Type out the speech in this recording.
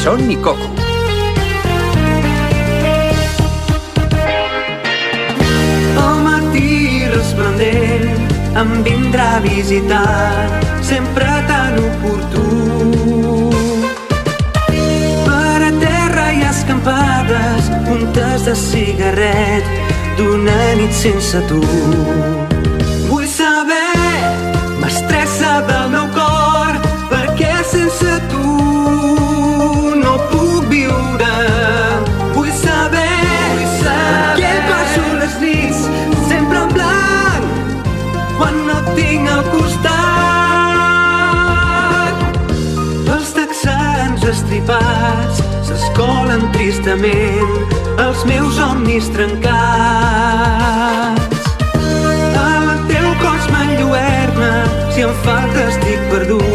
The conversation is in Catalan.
Maison i Coco. El matí resplendent em vindrà a visitar, sempre tan oportú. Per a terra hi ha escampades, puntes de cigarret d'una nit sense tu. Vull saber, mestressa del meu cor, perquè sense tu no puc viure. Vull saber per què passo les nits sempre en blanc quan no et tinc al costat. Els texans estripats s'escolen tristament, els meus somnis trencats. El teu cos m'enlluerna, si em falta estic perdut.